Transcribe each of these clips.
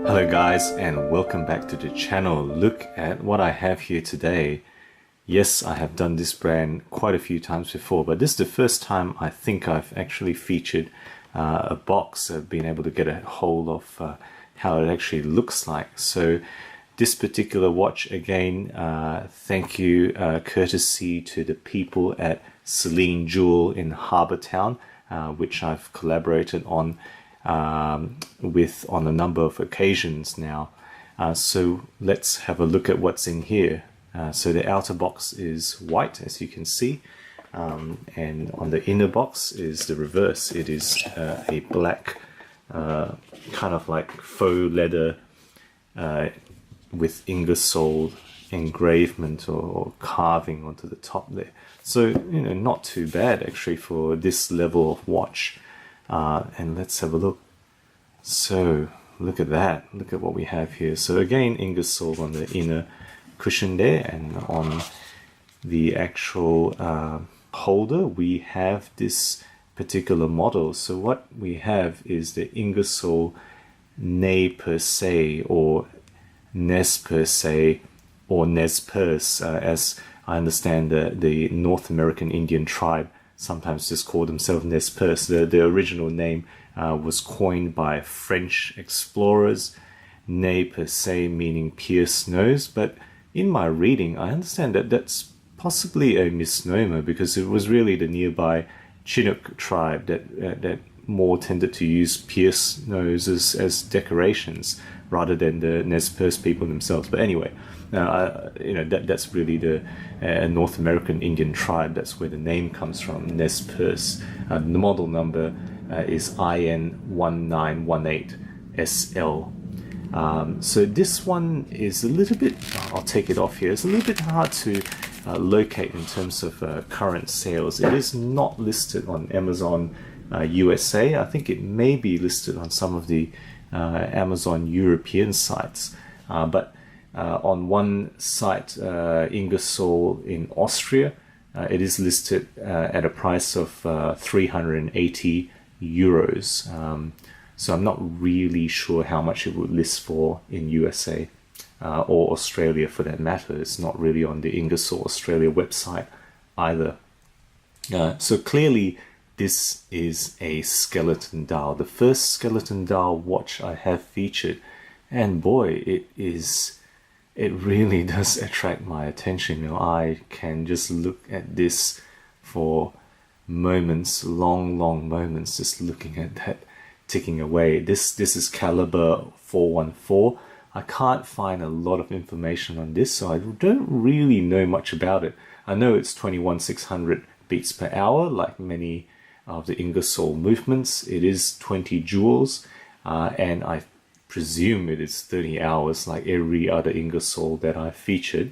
Hello guys, and welcome back to the channel. Look at what I have here today. Yes, I have done this brand quite a few times before, but this is the first time I think I've actually featured a box, being able to get a hold of how it actually looks like. So this particular watch, again, thank you, courtesy to the people at CELINE JEWEL in Harbour Town, which I've collaborated on with on a number of occasions now. So let's have a look at what's in here. So the outer box is white, as you can see, and on the inner box is the reverse. It is a black kind of like faux leather with Ingersoll engravement or carving onto the top there. So, you know, not too bad actually for this level of watch. And let's have a look. So look at that, look at what we have here. So again, Ingersoll on the inner cushion there, and on the actual holder we have this particular model. So what we have is the Ingersoll Nez Perce or Nez Perce or Nez Perce, as I understand the North American Indian tribe sometimes just call themselves Nez Perce. The original name was coined by French explorers, Nez Perce meaning pierced nose, but in my reading I understand that that's possibly a misnomer, because it was really the nearby Chinook tribe that more tended to use pierced noses as decorations rather than the Nez Perce people themselves. But anyway, you know, that's really the North American Indian tribe. That's where the name comes from, Nez Perce. The model number is IN1918SL. So this one is a little bit, I'll take it off here, it's a little bit hard to locate in terms of current sales. It is not listed on Amazon USA. I think it may be listed on some of the Amazon European sites, but on one site, Ingersoll in Austria, it is listed at a price of 380 euros. So I'm not really sure how much it would list for in USA or Australia for that matter. It's not really on the Ingersoll Australia website either. So clearly this is a skeleton dial, the first skeleton dial watch I have featured, and boy, it really does attract my attention. You know, I can just look at this for moments, long moments, just looking at that ticking away. This is caliber 414. I can't find a lot of information on this, so I don't really know much about it. I know it's 21,600 beats per hour, like many of the Ingersoll movements. It is 20 joules, and I presume it is 30 hours like every other Ingersoll that I've featured.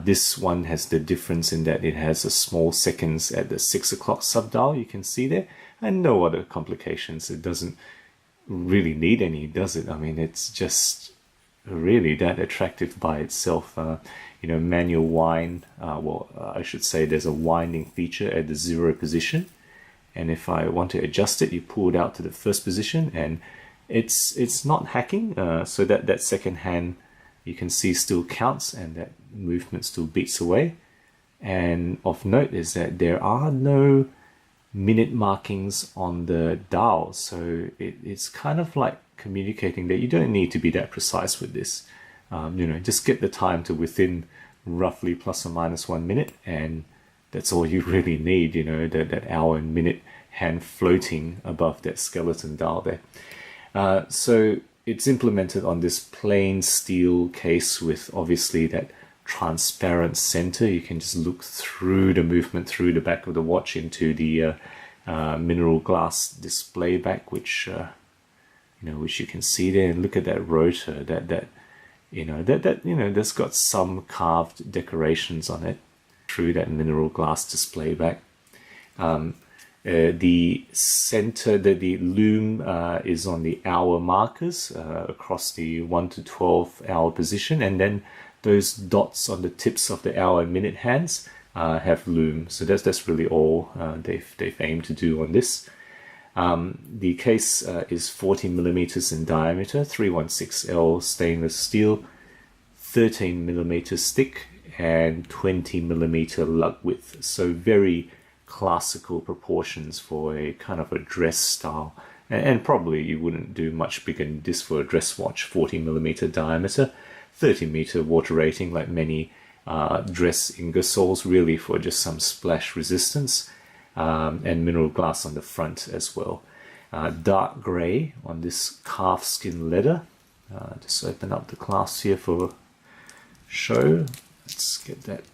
This one has the difference in that it has a small seconds at the 6 o'clock subdial, you can see there, and no other complications. It doesn't really need any, does it? I mean, it's just really that attractive by itself. You know, manual wind, I should say there's a winding feature at the 0 position, and if I want to adjust it, you pull it out to the first position, and it's not hacking, so that second hand you can see still counts, and that movement still beats away. And of note is that there are no minute markings on the dial, so it's kind of like communicating that you don't need to be that precise with this. You know, just get the time to within roughly plus or minus 1 minute, and that's all you really need. You know, that hour and minute hand floating above that skeleton dial there. So it's implemented on this plain steel case with obviously that transparent center. You can just look through the movement through the back of the watch into the mineral glass display back, which you know, which you can see there. And look at that rotor, that you know, that's got some carved decorations on it through that mineral glass display back. The center, the loom is on the hour markers across the 1 to 12 hour position, and then those dots on the tips of the hour and minute hands have loom. So that's really all they've aimed to do on this. The case is 40 millimeters in diameter, 316L stainless steel, 13 millimeters thick, and 20 millimeter lug width. So very classical proportions for a kind of a dress style. And probably you wouldn't do much bigger than this for a dress watch. 40 millimeter diameter, 30 meter water rating, like many dress Ingersolls, really for just some splash resistance, and mineral glass on the front as well. Dark grey on this calf skin leather. Just open up the clasp here for show. Let's get that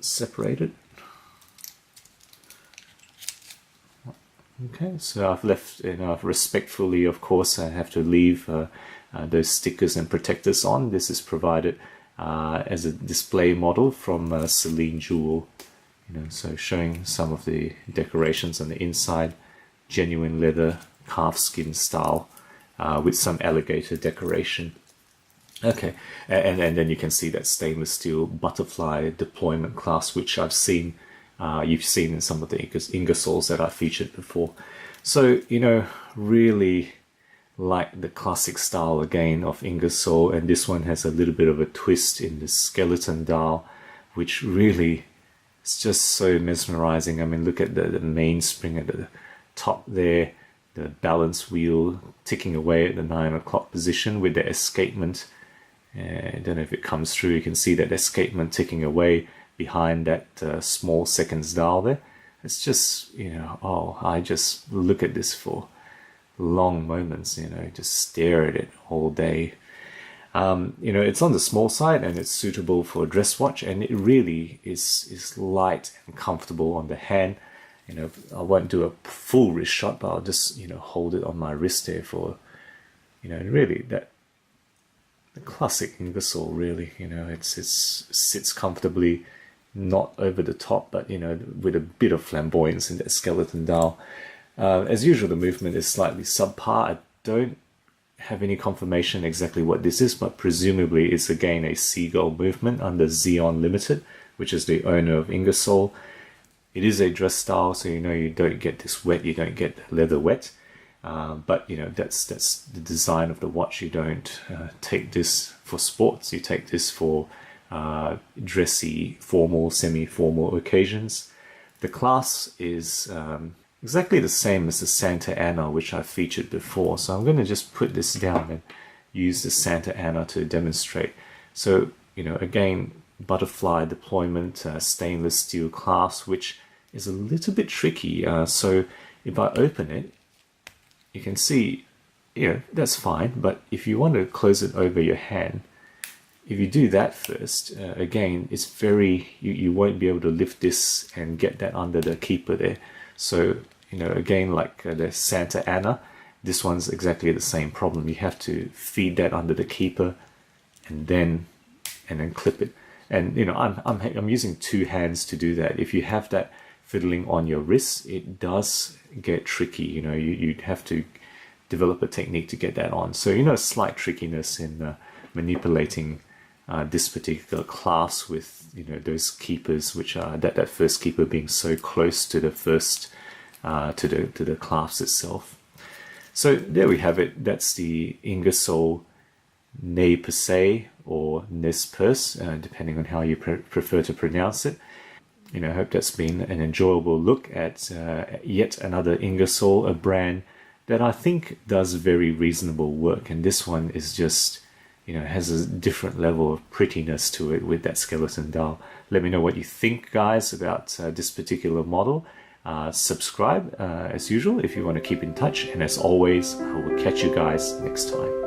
separated. Okay, so I've left, respectfully, of course, I have to leave those stickers and protectors on. This is provided as a display model from CELINE JEWEL. So showing some of the decorations on the inside, genuine leather, calf skin style, with some alligator decoration. Okay, and then you can see that stainless steel butterfly deployment clasp, which I've seen, you've seen in some of the Ingersolls that I featured before. So, really like the classic style again of Ingersoll, and this one has a little bit of a twist in the skeleton dial, which really is just so mesmerizing. I mean, look at the mainspring at the top there, the balance wheel ticking away at the 9 o'clock position with the escapement. I don't know if it comes through, you can see that escapement ticking away behind that small seconds dial there. It's just, I just look at this for long moments, just stare at it all day. It's on the small side and it's suitable for a dress watch, and it really is light and comfortable on the hand. I won't do a full wrist shot, but I'll just, hold it on my wrist there for, really that the classic Ingersoll, really, it sits comfortably, not over the top, but, with a bit of flamboyance in that skeleton dial. As usual, the movement is slightly subpar. I don't have any confirmation exactly what this is, but presumably it's again a seagull movement under Xeon Limited, which is the owner of Ingersoll. It is a dress style, so you don't get this wet, you don't get the leather wet. But that's the design of the watch. You don't take this for sports. You take this for dressy, formal, semi-formal occasions. The clasp is exactly the same as the Santa Ana, which I featured before. So I'm going to just put this down and use the Santa Ana to demonstrate. So, again, butterfly deployment, stainless steel clasp, which is a little bit tricky. So if I open it, you can see, that's fine. But if you want to close it over your hand, if you do that first, again, it's you won't be able to lift this and get that under the keeper there. So, again, like the Santa Ana, this one's exactly the same problem. You have to feed that under the keeper and then clip it. And, I'm using two hands to do that. If you have that fiddling on your wrist, it does get tricky. You'd have to develop a technique to get that on. So, slight trickiness in manipulating this particular clasp with, those keepers, which are that first keeper being so close to the first, to the clasp itself. So there we have it. That's the Ingersoll Nez Perce or Nez Perce, depending on how you prefer to pronounce it. I hope that's been an enjoyable look at yet another Ingersoll, a brand that I think does very reasonable work. And this one is just, has a different level of prettiness to it with that skeleton dial. Let me know what you think, guys, about this particular model. Subscribe as usual if you want to keep in touch. And as always, I will catch you guys next time.